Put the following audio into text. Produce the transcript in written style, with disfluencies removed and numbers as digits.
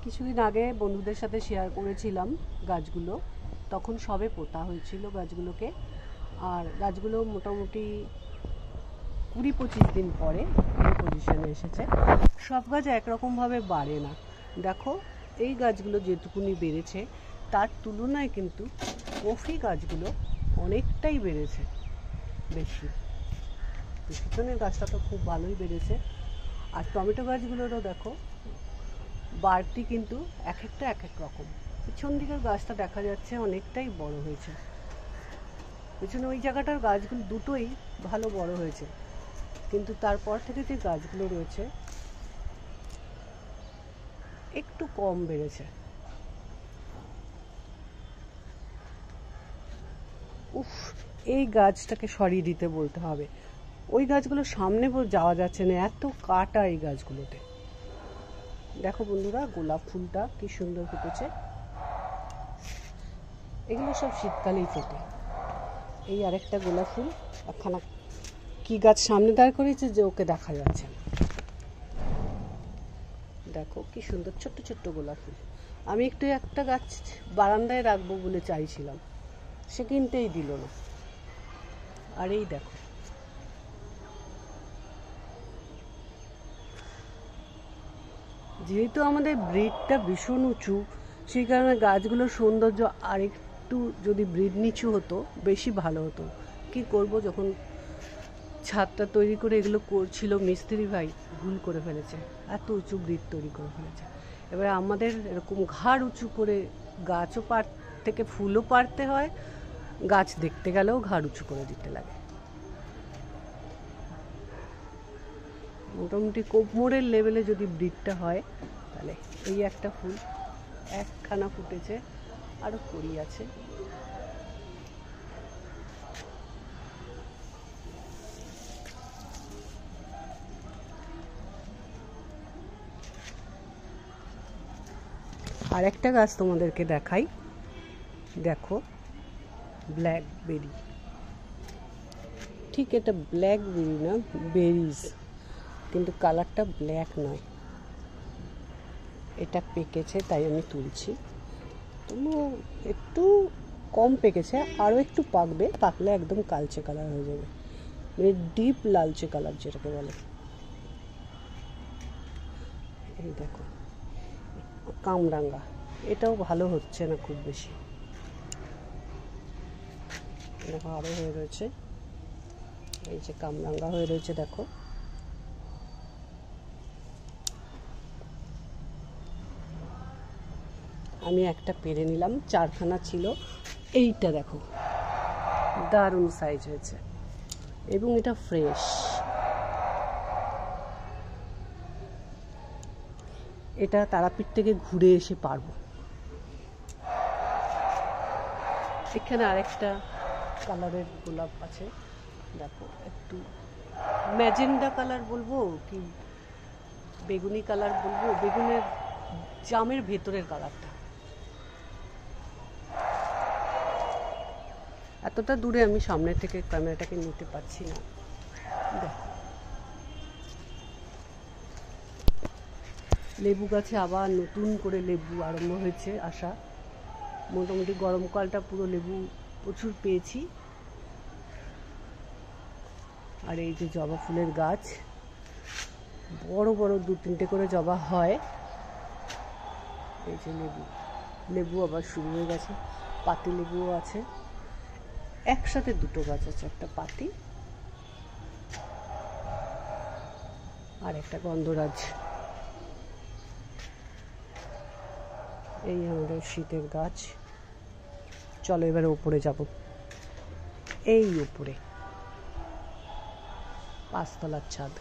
কিছুদিন আগে বন্ধুদের সাথে শেয়ার করেছিলাম গাছগুলো, তখন সবে পোতা হয়েছিল গাছগুলোকে। আর গাছগুলো মোটামুটি 20-25 দিন পরে এই পজিশনে এসেছে। সব গাছ একরকমভাবে বাড়ে না। দেখো এই গাছগুলো যেটুকুনি বেড়েছে তার তুলনায় কিন্তু কফি গাছগুলো অনেকটাই বেড়েছে, বেশি। পিছনের গাছটা তো খুব ভালোই বেড়েছে। আর টমেটো গাছগুলোরও দেখো বাড়তি কিন্তু এক একটা এক এক রকম। পিছন দিকের গাছটা দেখা যাচ্ছে অনেকটাই বড় হয়েছে। পিছনে ওই জায়গাটার গাছগুলো দুটোই ভালো বড় হয়েছে, কিন্তু তারপর থেকে যে গাছগুলো রয়েছে একটু কম বেড়েছে। উফ, এই গাছটাকে সরিয়ে দিতে বলতে হবে। ওই গাছগুলো সামনে যাওয়া যাচ্ছে না, এত কাটা এই গাছগুলোতে। দেখো বন্ধুরা, গোলাপ ফুলটা কি সুন্দর ফুটেছে। এগুলো সব শীতকালেই ফোটে। এই আরেকটা গোলাপ ফুল, একখানা কি গাছ সামনে দাঁড় করেছে যে ওকে দেখা যাচ্ছে না। দেখো কি সুন্দর ছোট্ট ছোট্ট গোলাপ ফুল। আমি একটু একটা গাছ বারান্দায় রাখবো বলে চাইছিলাম, সে কিনতেই দিল না। আর এই দেখো, যেহেতু আমাদের ব্রিডটা ভীষণ উঁচু, সেই কারণে গাছগুলোর সৌন্দর্য আরেকটু যদি ব্রিড নিচু হতো বেশি ভালো হতো। কি করব, যখন ছাদটা তৈরি করে এগুলো করছিল মিস্ত্রি ভাই ভুল করে ফেলেছে, এত উঁচু ব্রিড তৈরি করে ফেলেছে। এবারে আমাদের এরকম ঘাড় উঁচু করে গাছও থেকে ফুলও পাড়তে হয়, গাছ দেখতে গেলেও ঘাড় উঁচু করে দিতে লাগে। মোটামুটি কোমরের লেভেলে যদি ব্রিডটা হয় তাহলে এই একটা ফুল একখানা ফুটেছে, আরও কড়ি আছে। আর একটা গাছ তোমাদেরকে দেখাই, দেখো ব্ল্যাকবেরি। ঠিক এটা ব্ল্যাকবেরি না, বেরিজ, কিন্তু কালারটা ব্ল্যাক নয়। এটা পেকেছে তাই আমি তুলছি। তবুও একটু কম পেকেছে, আরও একটু পাকবে, পাকলে একদম কালচে কালার হয়ে যাবে, মানে ডিপ লালচে কালার যেটাকে বলে। এই দেখো কামরাঙ্গা, এটাও ভালো হচ্ছে না খুব বেশি। দেখো আরও হয়ে রয়েছে, এই যে কামরাঙ্গা হয়ে রয়েছে দেখো। আমি একটা পেরে নিলাম, 4খানা ছিল। এইটা দেখো দারুণ সাইজ হয়েছে এবং এটা ফ্রেশ। এটা তারাপীঠ থেকে ঘুরে এসে পারবো। এখানে আরেকটা কালারের গোলাপ আছে, দেখো একটু ম্যাজেন্ডা কালার বলবো কি বেগুনি কালার বলবো, বেগুনের জামের ভেতরের কালারটা। এতটা দূরে আমি সামনে থেকে ক্যামেরাটাকে নিতে পারছি না। দেখো লেবু গাছে আবার নতুন করে লেবু আরম্ভ হয়েছে আসা। মোটামুটি গরমকালটা পুরো লেবু প্রচুর পেয়েছি। আর এই যে জবা ফুলের গাছ, বড় বড় 2-3টে করে জবা হয়। এই যে লেবু আবার শুরু হয়ে গেছে, পাতি লেবুও আছে। একসাথে দুটো গাছ আছে, একটা পাতি আর একটা গন্ধরাজ। এই আমাদের শীতের গাছ। চলো এবারে উপরে যাব, এই উপরে 5তলার ছাদ।